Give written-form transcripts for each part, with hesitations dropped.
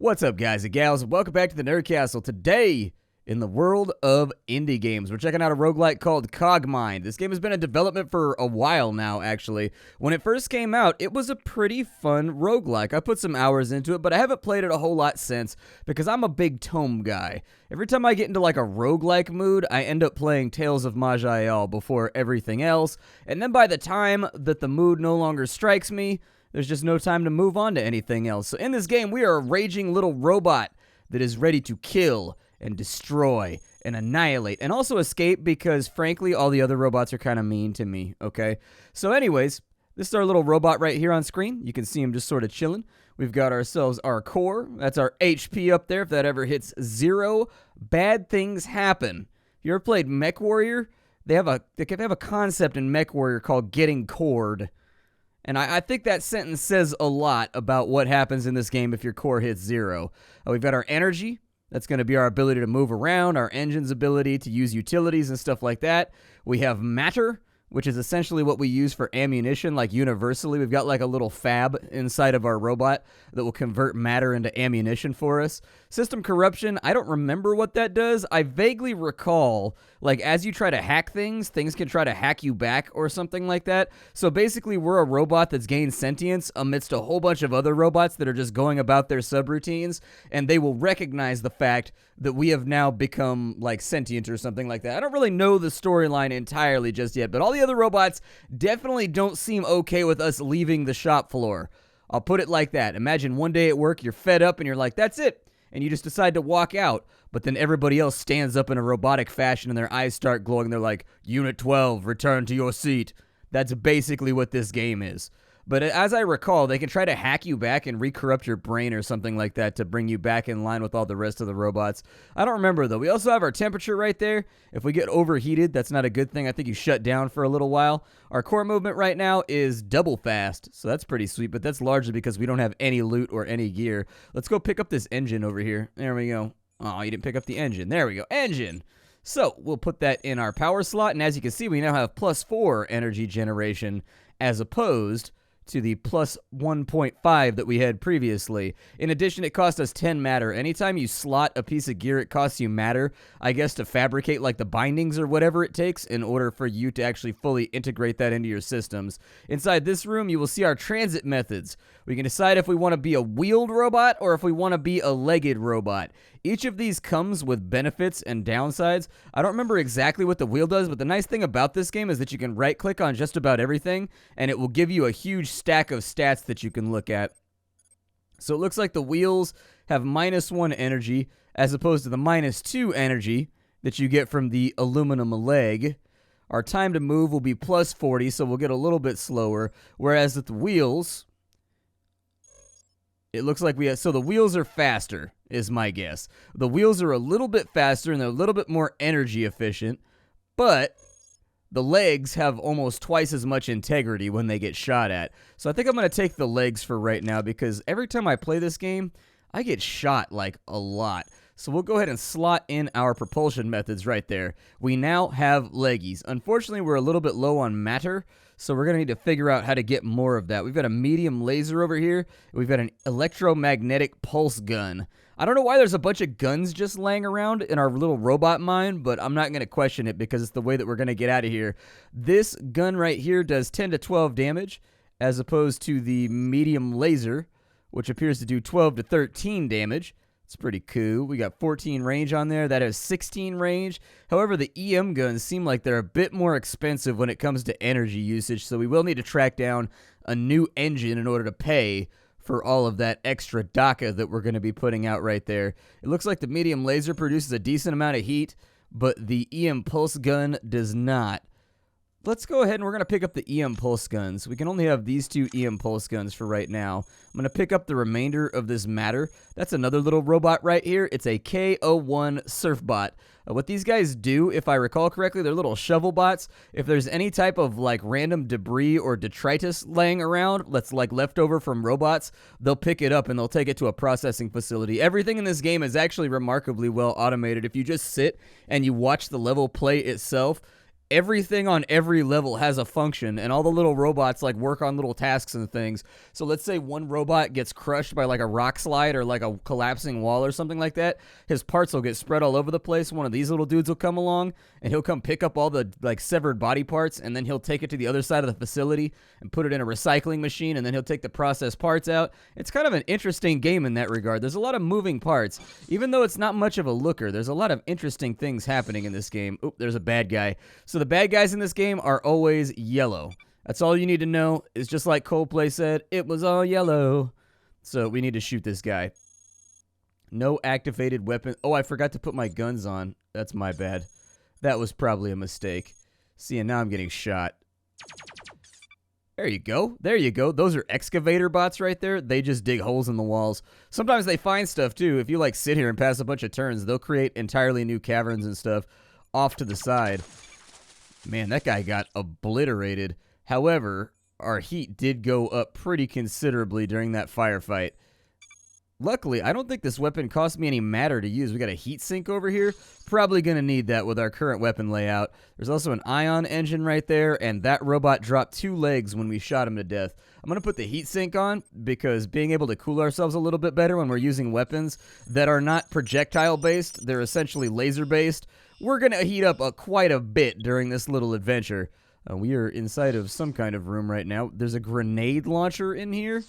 What's up, guys and gals? Welcome back to the Nerd Castle. Today, in the world of indie games, we're checking out a roguelike called Cogmind. This game has been in development for a while now, actually. When it first came out, it was a pretty fun roguelike. I put some hours into it, but I haven't played it a whole lot since because I'm a big tome guy. Every time I get into like a roguelike mood, I end up playing Tales of Maj'Eyal before everything else, and then by the time that the mood no longer strikes me, there's just no time to move on to anything else. So in this game, we are a raging little robot that is ready to kill and destroy and annihilate and also escape because, frankly, all the other robots are kind of mean to me, okay? So anyways, this is our little robot right here on screen. You can see him just sort of chilling. We've got ourselves our core. That's our HP up there. If that ever hits 0, bad things happen. If you ever played MechWarrior, they have a concept in MechWarrior called getting cored. And I think that sentence says a lot about what happens in this game if your core hits 0. We've got our energy. That's going to be our ability to move around, our engine's ability to use utilities and stuff like that. We have matter, which is essentially what we use for ammunition, like universally. We've got like a little fab inside of our robot that will convert matter into ammunition for us. System corruption, I don't remember what that does. I vaguely recall, like, as you try to hack things, things can try to hack you back or something like that. So basically, we're a robot that's gained sentience amidst a whole bunch of other robots that are just going about their subroutines, and they will recognize the fact that we have now become, like, sentient or something like that. I don't really know the storyline entirely just yet, but all the other robots definitely don't seem okay with us leaving the shop floor. I'll put it like that. Imagine one day at work, you're fed up and you're like, that's it. And you just decide to walk out, but then everybody else stands up in a robotic fashion and their eyes start glowing. They're like, Unit 12, return to your seat. That's basically what this game is. But as I recall, they can try to hack you back and re-corrupt your brain or something like that to bring you back in line with all the rest of the robots. I don't remember, though. We also have our temperature right there. If we get overheated, that's not a good thing. I think you shut down for a little while. Our core movement right now is double fast, so that's pretty sweet, but that's largely because we don't have any loot or any gear. Let's go pick up this engine over here. There we go. Oh, you didn't pick up the engine. There we go. Engine. So we'll put that in our power slot, and as you can see, we now have +4 energy generation as opposed to the plus 1.5 that we had previously. In addition, it cost us 10 matter. Anytime you slot a piece of gear, it costs you matter, I guess, to fabricate like the bindings or whatever it takes in order for you to actually fully integrate that into your systems. Inside this room, you will see our transit methods. We can decide if we want to be a wheeled robot or if we want to be a legged robot. Each of these comes with benefits and downsides. I don't remember exactly what the wheel does, but the nice thing about this game is that you can right-click on just about everything, and it will give you a huge stack of stats that you can look at. So it looks like the wheels have -1 energy, as opposed to the -2 energy that you get from the aluminum leg. Our time to move will be +40, so we'll get a little bit slower, whereas with the wheels, it looks like so the wheels are faster, is my guess. The wheels are a little bit faster, and they're a little bit more energy efficient, but the legs have almost twice as much integrity when they get shot at. So I think I'm going to take the legs for right now, because every time I play this game, I get shot, like, a lot. So we'll go ahead and slot in our propulsion methods right there. We now have leggies. Unfortunately, we're a little bit low on matter, so we're going to need to figure out how to get more of that. We've got a medium laser over here. We've got an electromagnetic pulse gun. I don't know why there's a bunch of guns just laying around in our little robot mind, but I'm not going to question it because it's the way that we're going to get out of here. This gun right here does 10 to 12 damage, as opposed to the medium laser, which appears to do 12 to 13 damage. It's pretty cool. We got 14 range on there. That has 16 range. However, the EM guns seem like they're a bit more expensive when it comes to energy usage, so we will need to track down a new engine in order to pay for all of that extra DACA that we're going to be putting out right there. It looks like the medium laser produces a decent amount of heat, but the EM pulse gun does not. Let's go ahead and we're going to pick up the EM pulse guns. We can only have these 2 EM pulse guns for right now. I'm going to pick up the remainder of this matter. That's another little robot right here. It's a K01 Surfbot. What these guys do, if I recall correctly, they're little shovel bots. If there's any type of like random debris or detritus laying around that's like left over from robots, they'll pick it up and they'll take it to a processing facility. Everything in this game is actually remarkably well automated. If you just sit and you watch the level play itself, everything on every level has a function, and all the little robots like work on little tasks and things. So let's say one robot gets crushed by like a rock slide or like a collapsing wall or something like that. His parts will get spread all over the place. One of these little dudes will come along, and he'll come pick up all the like severed body parts, and then he'll take it to the other side of the facility and put it in a recycling machine, and then he'll take the processed parts out. It's kind of an interesting game in that regard. There's a lot of moving parts. Even though it's not much of a looker, there's a lot of interesting things happening in this game. Oop, there's a bad guy. So the bad guys in this game are always yellow. That's all you need to know. It's just like Coldplay said, it was all yellow. So we need to shoot this guy. No activated weapon. Oh, I forgot to put my guns on. That's my bad. That was probably a mistake. See, and now I'm getting shot. There you go. There you go. Those are excavator bots right there. They just dig holes in the walls. Sometimes they find stuff, too. If you, like, sit here and pass a bunch of turns, they'll create entirely new caverns and stuff off to the side. Man, that guy got obliterated. However, our heat did go up pretty considerably during that firefight. Luckily, I don't think this weapon cost me any matter to use. We got a heat sink over here. Probably going to need that with our current weapon layout. There's also an ion engine right there, and that robot dropped 2 legs when we shot him to death. I'm going to put the heat sink on because being able to cool ourselves a little bit better when we're using weapons that are not projectile-based, they're essentially laser-based, we're going to heat up quite a bit during this little adventure. We are inside of some kind of room right now. There's a grenade launcher in here.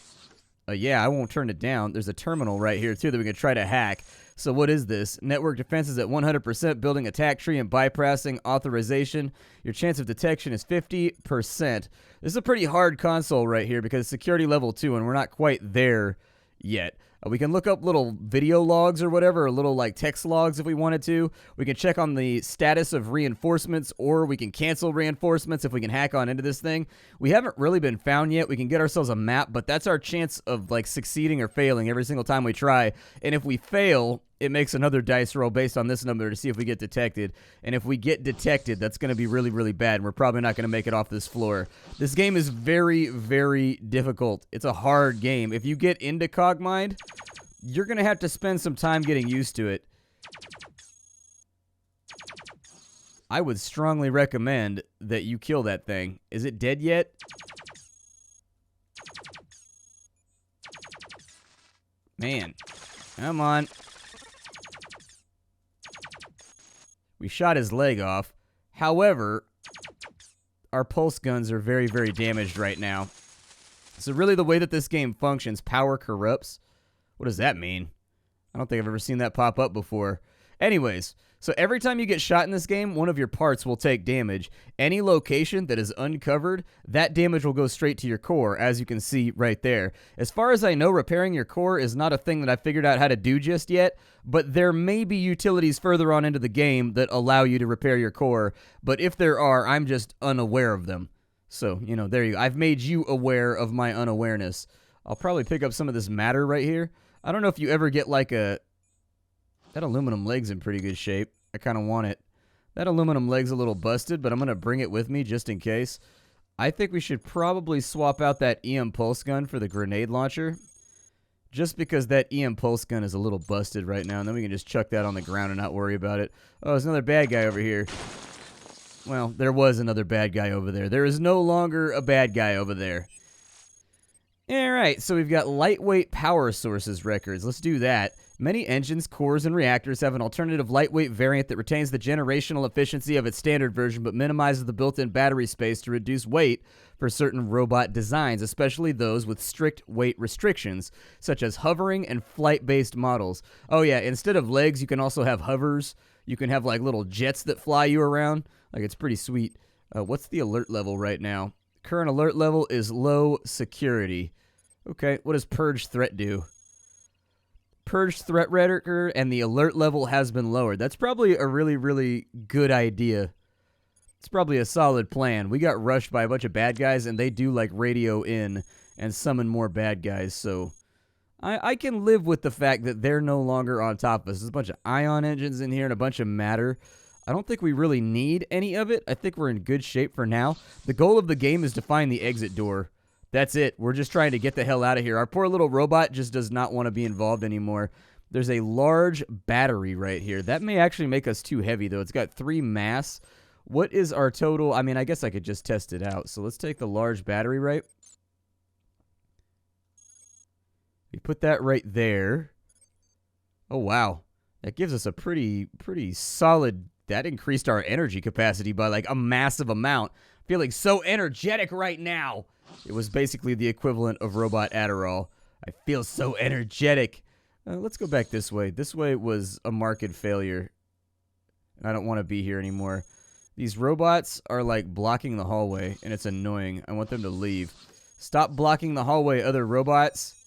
Yeah, I won't turn it down. There's a terminal right here, too, that we can try to hack. So what is this? Network defenses at 100%, building attack tree and bypassing authorization. Your chance of detection is 50%. This is a pretty hard console right here because it's security level 2, and we're not quite there yet. We can look up little video logs or whatever, or little like text logs if we wanted to. We can check on the status of reinforcements, or we can cancel reinforcements if we can hack on into this thing. We haven't really been found yet. We can get ourselves a map, but that's our chance of like succeeding or failing every single time we try. And if we fail, it makes another dice roll based on this number to see if we get detected. And if we get detected, that's going to be really, really bad. And we're probably not going to make it off this floor. This game is very, very difficult. It's a hard game. If you get into Cogmind, you're going to have to spend some time getting used to it. I would strongly recommend that you kill that thing. Is it dead yet? Man, come on. We shot his leg off. However, our pulse guns are very, very damaged right now. So really the way that this game functions, power corrupts. What does that mean? I don't think I've ever seen that pop up before. Anyways, so every time you get shot in this game, one of your parts will take damage. Any location that is uncovered, that damage will go straight to your core, as you can see right there. As far as I know, repairing your core is not a thing that I figured out how to do just yet, but there may be utilities further on into the game that allow you to repair your core. But if there are, I'm just unaware of them. So, you know, there you go. I've made you aware of my unawareness. I'll probably pick up some of this matter right here. I don't know if you ever get like a... That aluminum leg's in pretty good shape. I kind of want it. That aluminum leg's a little busted, but I'm going to bring it with me just in case. I think we should probably swap out that EM pulse gun for the grenade launcher. Just because that EM pulse gun is a little busted right now, and then we can just chuck that on the ground and not worry about it. Oh, there's another bad guy over here. Well, there was another bad guy over there. There is no longer a bad guy over there. Alright, so we've got lightweight power sources records. Let's do that. Many engines, cores, and reactors have an alternative lightweight variant that retains the generational efficiency of its standard version but minimizes the built-in battery space to reduce weight for certain robot designs, especially those with strict weight restrictions, such as hovering and flight-based models. Oh yeah, instead of legs, you can also have hovers. You can have like little jets that fly you around. Like, it's pretty sweet. What's the alert level right now? Current alert level is low security. Okay, what does Purge Threat do? Purge Threat Record, and the alert level has been lowered. That's probably a really, really good idea. It's probably a solid plan. We got rushed by a bunch of bad guys, and they do, like, radio in and summon more bad guys, so I can live with the fact that they're no longer on top of us. There's a bunch of ion engines in here and a bunch of matter. I don't think we really need any of it. I think we're in good shape for now. The goal of the game is to find the exit door. That's it. We're just trying to get the hell out of here. Our poor little robot just does not want to be involved anymore. There's a large battery right here. That may actually make us too heavy, though. It's got 3 mass. What is our total? I mean, I guess I could just test it out. So let's take the large battery, right? We put that right there. Oh, wow. That gives us a pretty solid... That increased our energy capacity by, like, a massive amount. Feeling so energetic right now. It was basically the equivalent of Robot Adderall. I feel so energetic. Let's go back this way. This way was a marked failure. I don't want to be here anymore. These robots are, like, blocking the hallway, and it's annoying. I want them to leave. Stop blocking the hallway, other robots.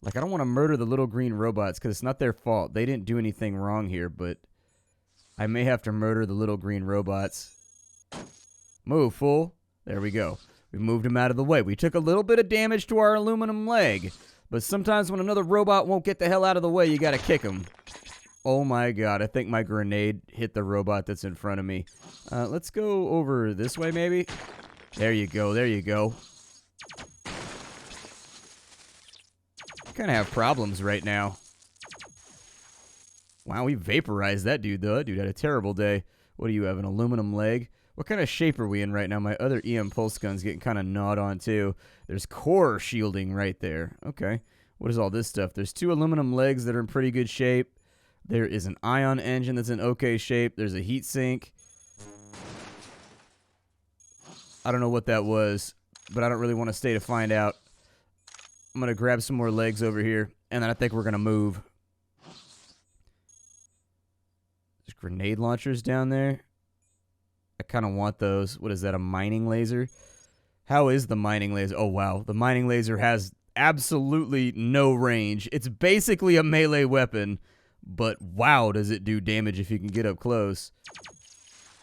Like, I don't want to murder the little green robots, because it's not their fault. They didn't do anything wrong here, but I may have to murder the little green robots. Move, fool. There we go. We moved him out of the way. We took a little bit of damage to our aluminum leg, but sometimes when another robot won't get the hell out of the way, you gotta kick him. Oh my god, I think my grenade hit the robot that's in front of me. Let's go over this way, maybe? There you go, there you go. Kind of have problems right now. Wow, we vaporized that dude, though. That dude had a terrible day. What do you have, an aluminum leg? What kind of shape are we in right now? My other EM pulse gun's getting kind of gnawed on, too. There's core shielding right there. Okay. What is all this stuff? There's 2 aluminum legs that are in pretty good shape. There is an ion engine that's in okay shape. There's a heat sink. I don't know what that was, but I don't really want to stay to find out. I'm going to grab some more legs over here, and then I think we're going to move. There's grenade launchers down there. I kind of want those. What is that, a mining laser? How is the mining laser? Oh, wow. The mining laser has absolutely no range. It's basically a melee weapon, but wow, does it do damage if you can get up close.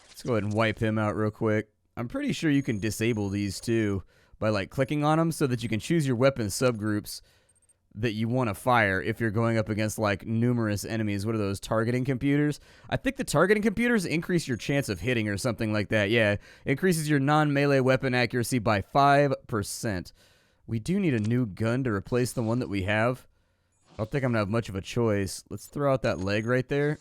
Let's go ahead and wipe him out real quick. I'm pretty sure you can disable these, too, by, like, clicking on them so that you can choose your weapon subgroups that you want to fire if you're going up against, like, numerous enemies. What are those, targeting computers? I think the targeting computers increase your chance of hitting or something like that. Yeah, increases your non-melee weapon accuracy by 5%. We do need a new gun to replace the one that we have. I don't think I'm going to have much of a choice. Let's throw out that leg right there.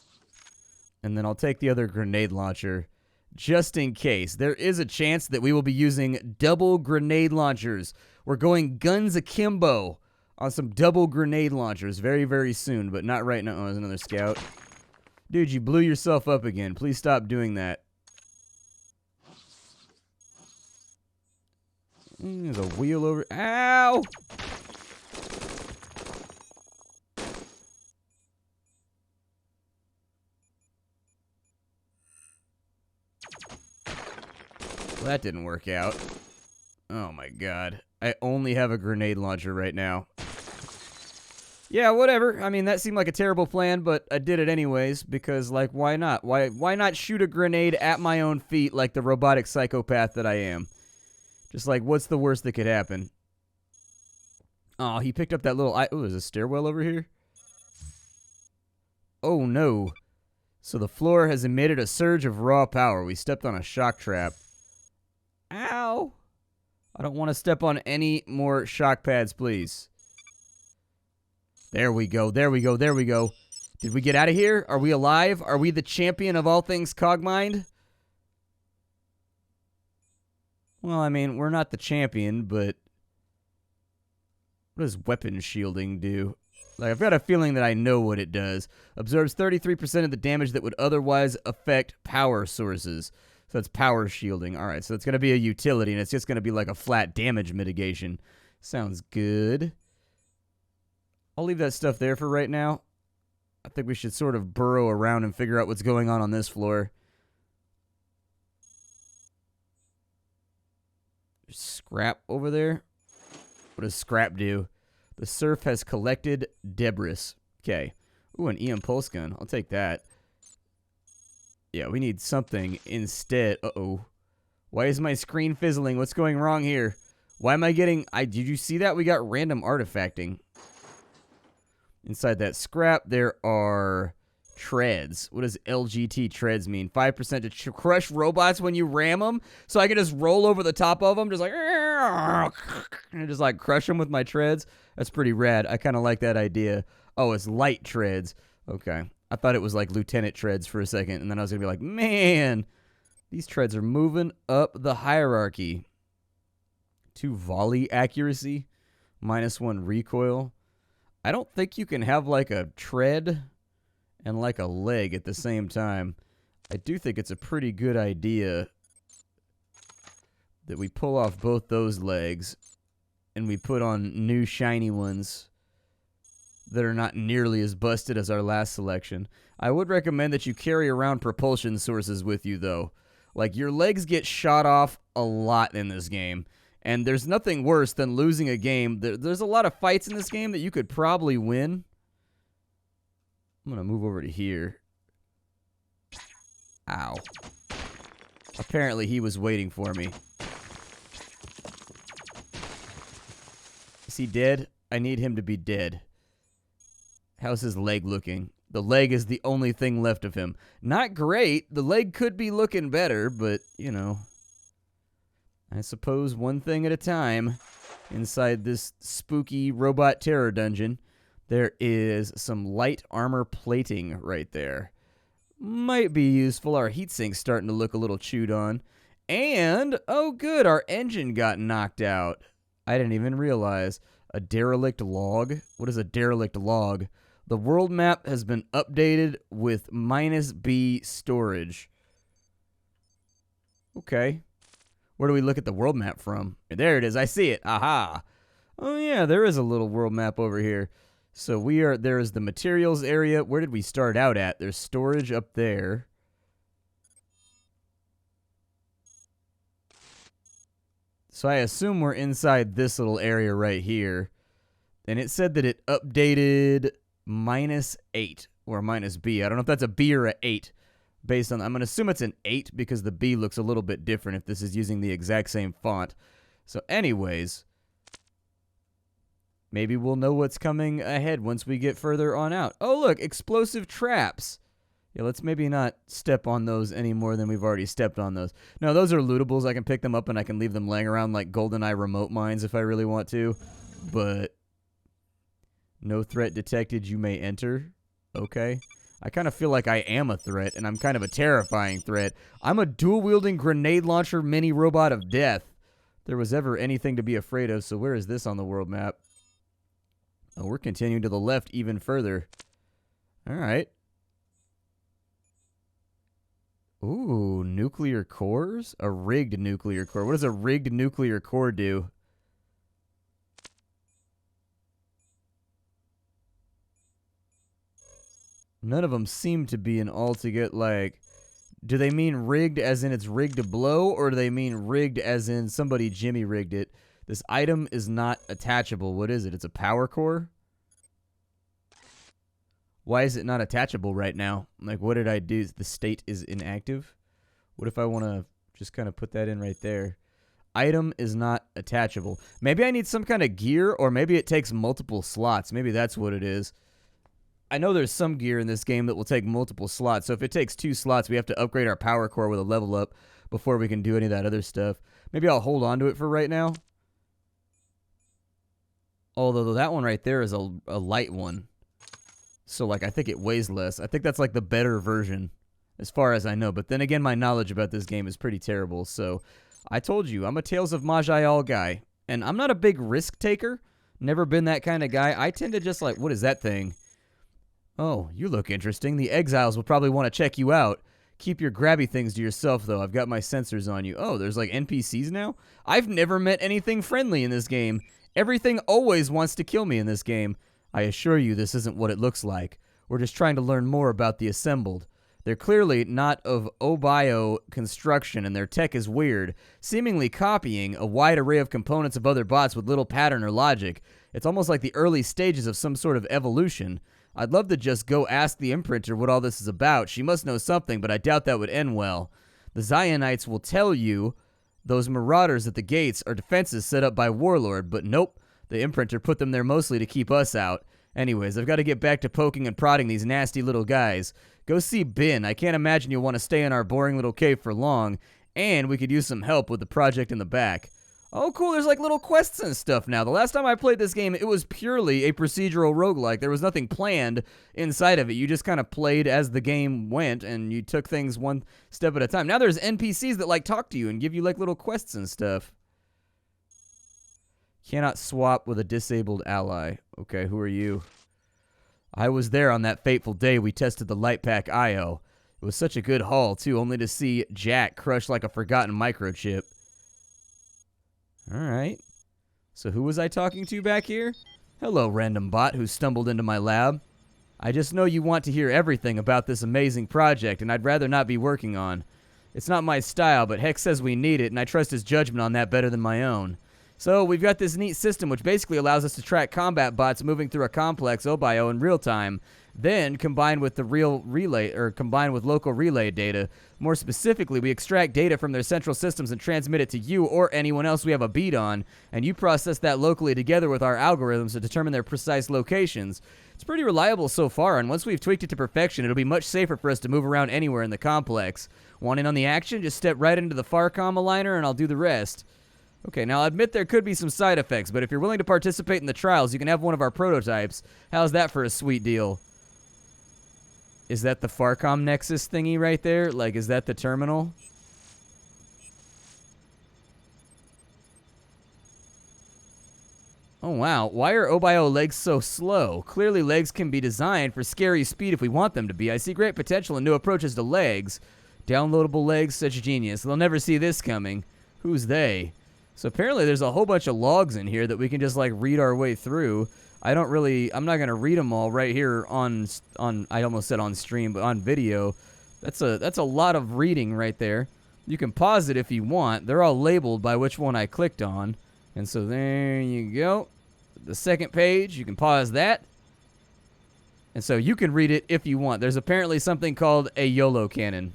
And then I'll take the other grenade launcher just in case. There is a chance that we will be using double grenade launchers. We're going guns akimbo on some double grenade launchers very, very soon, but not right now. Oh, there's another scout. Dude, you blew yourself up again. Please stop doing that. There's a wheel over. Ow! Well, that didn't work out. Oh my god. I only have a grenade launcher right now. Yeah, whatever. I mean, that seemed like a terrible plan, but I did it anyways, because, like, why not? Why not shoot a grenade at my own feet like the robotic psychopath that I am? Just like, what's the worst that could happen? Oh, he picked up that little... Oh, there's a stairwell over here? Oh, no. So the floor has emitted a surge of raw power. We stepped on a shock trap. Ow! I don't want to step on any more shock pads, please. There we go, there we go, there we go. Did we get out of here? Are we alive? Are we the champion of all things Cogmind? Well, I mean, we're not the champion, but... What does weapon shielding do? Like, I've got a feeling that I know what it does. Absorbs 33% of the damage that would otherwise affect power sources. So that's power shielding. Alright, so it's going to be a utility, and it's just going to be like a flat damage mitigation. Sounds good. I'll leave that stuff there for right now. I think we should sort of burrow around and figure out what's going on this floor. There's scrap over there. What does scrap do? The surf has collected debris. Okay. Ooh, an EM pulse gun. I'll take that. Yeah, we need something instead. Uh-oh. Why is my screen fizzling? What's going wrong here? Why am I getting... Did you see that? We got random artifacting. Inside that scrap, there are treads. What does LGT treads mean? 5% to crush robots when you ram them? So I can just roll over the top of them, just like... And just like crush them with my treads? That's pretty rad. I kind of like that idea. Oh, it's light treads. Okay. I thought it was like Lieutenant treads for a second, and then I was going to be like, man, These treads are moving up the hierarchy. 2 volley accuracy, -1 recoil. I don't think you can have like a tread and like a leg at the same time. I do think it's a pretty good idea that we pull off both those legs and we put on new shiny ones that are not nearly as busted as our last selection. I would recommend that you carry around propulsion sources with you, though. Like, your legs get shot off a lot in this game, and there's nothing worse than losing a game. There's a lot of fights in this game that you could probably win. I'm going to move over to here. Ow. Apparently, he was waiting for me. Is he dead? I need him to be dead. How's his leg looking? The leg is the only thing left of him. Not great. The leg could be looking better, but, you know, I suppose one thing at a time. Inside this spooky robot terror dungeon, there is some light armor plating right there. Might be useful. Our heatsink's starting to look a little chewed on. And, oh good, our engine got knocked out. I didn't even realize. A derelict log? What is a derelict log? The world map has been updated with -B storage. Okay. Where do we look at the world map from? There it is. I see it. Aha. Oh, yeah, there is a little world map over here. So there is the materials area. Where did we start out at? There's storage up there. So I assume we're inside this little area right here. And it said that it updated -8 or -B. I don't know if that's a B or an 8. Based on, I'm going to assume it's an 8 because the B looks a little bit different if this is using the exact same font. So anyways, maybe we'll know what's coming ahead once we get further on out. Oh, look, explosive traps. Yeah, let's maybe not step on those any more than we've already stepped on those. No, those are lootables. I can pick them up and I can leave them laying around like GoldenEye remote mines if I really want to. But no threat detected, you may enter. Okay. I kind of feel like I am a threat, and I'm kind of a terrifying threat. I'm a dual-wielding grenade launcher mini robot of death. If there was ever anything to be afraid of, so where is this on the world map? Oh, we're continuing to the left even further. All right. Ooh, nuclear cores? A rigged nuclear core. What does a rigged nuclear core do? None of them seem to be an altogether, like, do they mean rigged as in it's rigged to blow, or do they mean rigged as in somebody Jimmy rigged it? This item is not attachable. What is it? It's a power core? Why is it not attachable right now? Like, what did I do? The state is inactive? What if I want to just kind of put that in right there? Item is not attachable. Maybe I need some kind of gear, or maybe it takes multiple slots. Maybe that's what it is. I know there's some gear in this game that will take multiple slots, so if it takes 2 slots, we have to upgrade our power core with a level up before we can do any of that other stuff. Maybe I'll hold on to it for right now. Although that one right there is a light one. So, like, I think it weighs less. I think that's, like, the better version, as far as I know. But then again, my knowledge about this game is pretty terrible. So, I told you, I'm a Tales of Maj'Eyal guy. And I'm not a big risk taker. Never been that kind of guy. I tend to just, like, what is that thing? Oh, you look interesting. The exiles will probably want to check you out. Keep your grabby things to yourself, though. I've got my sensors on you. Oh, there's like NPCs now? I've never met anything friendly in this game. Everything always wants to kill me in this game. I assure you this isn't what it looks like. We're just trying to learn more about the assembled. They're clearly not of Obio construction, and their tech is weird, seemingly copying a wide array of components of other bots with little pattern or logic. It's almost like the early stages of some sort of evolution. I'd love to just go ask the imprinter what all this is about. She must know something, but I doubt that would end well. The Zionites will tell you those marauders at the gates are defenses set up by Warlord, but nope, the imprinter put them there mostly to keep us out. Anyways, I've got to get back to poking and prodding these nasty little guys. Go see Bin. I can't imagine you'll want to stay in our boring little cave for long, and we could use some help with the project in the back. Oh, cool. There's like little quests and stuff now. The last time I played this game, it was purely a procedural roguelike. There was nothing planned inside of it. You just kind of played as the game went, and you took things one step at a time. Now there's NPCs that like talk to you and give you like little quests and stuff. Cannot swap with a disabled ally. Okay, who are you? I was there on that fateful day we tested the light pack IO. It was such a good haul, too, only to see Jack crushed like a forgotten microchip. Alright. So who was I talking to back here? Hello, random bot who stumbled into my lab. I just know you want to hear everything about this amazing project, and I'd rather not be working on. It's not my style, but Hex says we need it, and I trust his judgment on that better than my own. So we've got this neat system which basically allows us to track combat bots moving through a complex OBIO in real time, then combined with combined with local relay data. More specifically, we extract data from their central systems and transmit it to you or anyone else we have a beat on, and you process that locally together with our algorithms to determine their precise locations. It's pretty reliable so far, and once we've tweaked it to perfection, it'll be much safer for us to move around anywhere in the complex. Want in on the action? Just step right into the Farcom aligner and I'll do the rest. Okay, now I'll admit there could be some side effects, but if you're willing to participate in the trials, you can have one of our prototypes. How's that for a sweet deal? Is that the Farcom Nexus thingy right there? Like, is that the terminal? Oh, wow. Why are OBIO legs so slow? Clearly, legs can be designed for scary speed if we want them to be. I see great potential in new approaches to legs. Downloadable legs, such genius. They'll never see this coming. Who's they? So apparently there's a whole bunch of logs in here that we can just like read our way through. I'm not going to read them all right here on I almost said on stream, but on video. That's a lot of reading right there. You can pause it if you want. They're all labeled by which one I clicked on. And so there you go. The second page, you can pause that. And so you can read it if you want. There's apparently something called a YOLO cannon.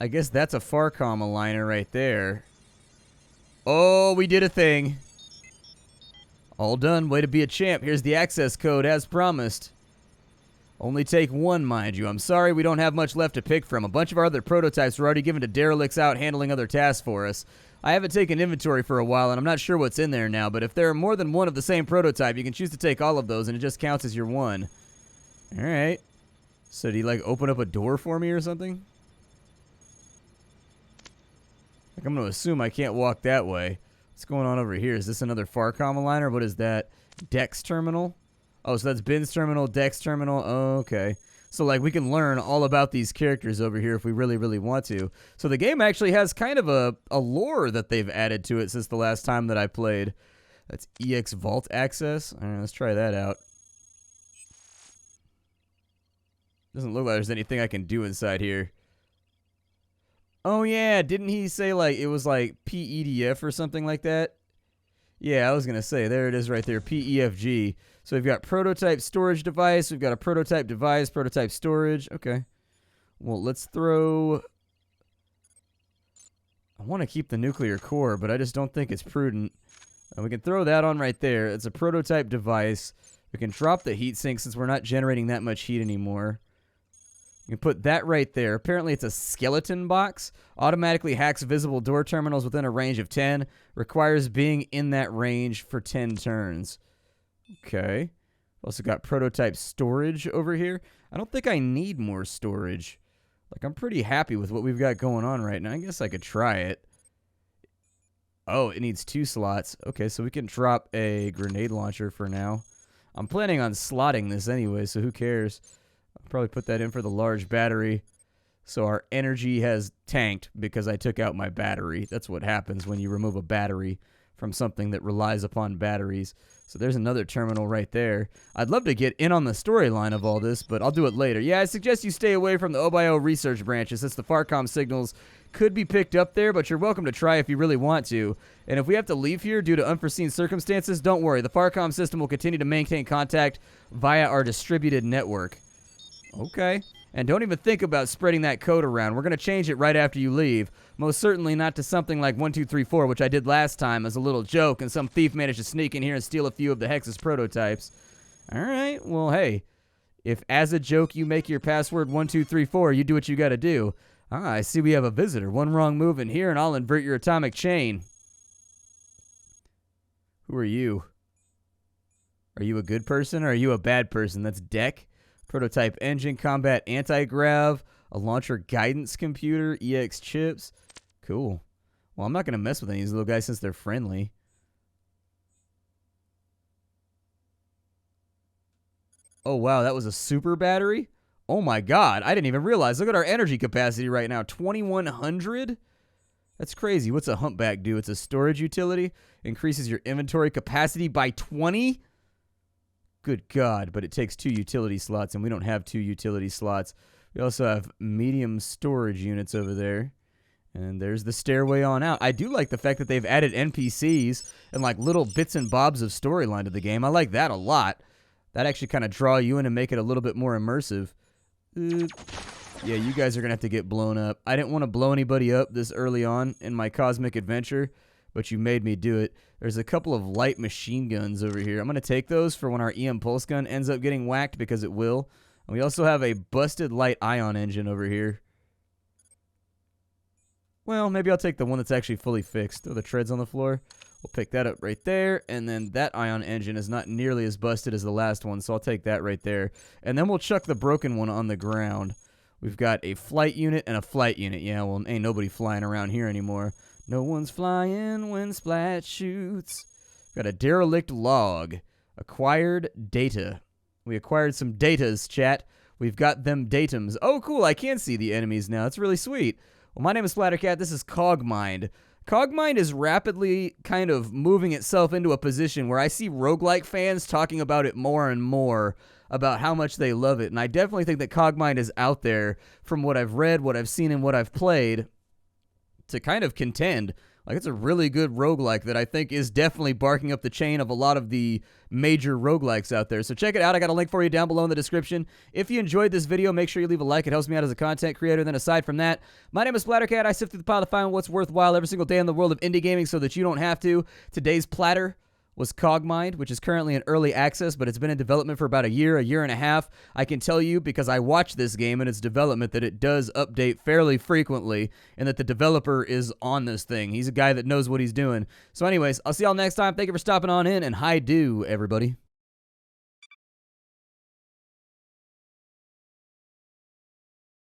I guess that's a Farcom aligner right there. Oh, we did a thing. All done. Way to be a champ. Here's the access code as promised. Only take one, mind you. I'm sorry we don't have much left to pick from. A bunch of our other prototypes were already given to derelicts out handling other tasks for us. I haven't taken inventory for a while, and I'm not sure what's in there now, but if there are more than one of the same prototype, you can choose to take all of those, and it just counts as your one. Alright. So do you, like, open up a door for me or something? Like, I'm going to assume I can't walk that way. What's going on over here? Is this another Farcom aligner? What is that? Dex terminal? Oh, so that's Bin's terminal, Dex terminal. Oh, okay. So, like, we can learn all about these characters over here if we really, really want to. So the game actually has kind of a lore that they've added to it since the last time that I played. That's EX Vault access. All right, let's try that out. Doesn't look like there's anything I can do inside here. Oh, yeah. Didn't he say, like, it was, like, PEDF or something like that? Yeah, I was going to say. There it is right there. PEFG. So we've got prototype storage device. We've got a prototype device, prototype storage. Okay. Well, let's throw... I want to keep the nuclear core, but I just don't think it's prudent. We can throw that on right there. It's a prototype device. We can drop the heatsink since we're not generating that much heat anymore. You can put that right there. Apparently it's a skeleton box. Automatically hacks visible door terminals within a range of 10. Requires being in that range for 10 turns. Okay. Also got prototype storage over here. I don't think I need more storage. Like, I'm pretty happy with what we've got going on right now. I guess I could try it. Oh, it needs 2 slots. Okay, so we can drop a grenade launcher for now. I'm planning on slotting this anyway, so who cares? I'll probably put that in for the large battery. So our energy has tanked because I took out my battery. That's what happens when you remove a battery from something that relies upon batteries. So there's another terminal right there. I'd love to get in on the storyline of all this, but I'll do it later. Yeah, I suggest you stay away from the OBIO research branches since the Farcom signals could be picked up there, but you're welcome to try if you really want to. And if we have to leave here due to unforeseen circumstances, don't worry. The Farcom system will continue to maintain contact via our distributed network. Okay. And don't even think about spreading that code around. We're going to change it right after you leave. Most certainly not to something like 1234, which I did last time as a little joke, and some thief managed to sneak in here and steal a few of the Hex's prototypes. Alright, well, hey. If as a joke you make your password 1234, you do what you gotta do. Ah, I see we have a visitor. One wrong move in here and I'll invert your atomic chain. Who are you? Are you a good person or are you a bad person? That's Deck. Prototype engine, combat anti-grav, a launcher guidance computer, EX chips. Cool. Well, I'm not going to mess with any of these little guys since they're friendly. Oh, wow, that was a super battery? Oh, my God. I didn't even realize. Look at our energy capacity right now. 2,100? That's crazy. What's a humpback do? It's a storage utility. Increases your inventory capacity by 20? Good God, but it takes 2 utility slots, and we don't have 2 utility slots. We also have medium storage units over there. And there's the stairway on out. I do like the fact that they've added NPCs and like little bits and bobs of storyline to the game. I like that a lot. That actually kind of draw you in and make it a little bit more immersive. Yeah, you guys are going to have to get blown up. I didn't want to blow anybody up this early on in my cosmic adventure, but you made me do it. There's a couple of light machine guns over here. I'm going to take those for when our EM pulse gun ends up getting whacked, because it will. And we also have a busted light ion engine over here. Well, maybe I'll take the one that's actually fully fixed. Throw the treads on the floor. We'll pick that up right there. And then that ion engine is not nearly as busted as the last one, so I'll take that right there. And then we'll chuck the broken one on the ground. We've got a flight unit and a flight unit. Yeah, well, ain't nobody flying around here anymore. No one's flying when Splat shoots. Got a derelict log. Acquired data. We acquired some datas, chat. We've got them datums. Oh, cool. I can see the enemies now. That's really sweet. Well, my name is Splattercat. This is Cogmind. Cogmind is rapidly kind of moving itself into a position where I see roguelike fans talking about it more and more, about how much they love it. And I definitely think that Cogmind is out there, from what I've read, what I've seen, and what I've played, to kind of contend. Like, it's a really good roguelike that I think is definitely barking up the chain of a lot of the major roguelikes out there. So check it out. I got a link for you down below in the description. If you enjoyed this video, make sure you leave a like. It helps me out as a content creator. Then aside from that, my name is Splattercat. I sift through the pile to find what's worthwhile every single day in the world of indie gaming so that you don't have to. Today's platter was Cogmind, which is currently in early access, but it's been in development for about a year and a half. I can tell you, because I watched this game and its development, that it does update fairly frequently, and that the developer is on this thing. He's a guy that knows what he's doing. So anyways, I'll see y'all next time. Thank you for stopping on in, and hi-do, everybody.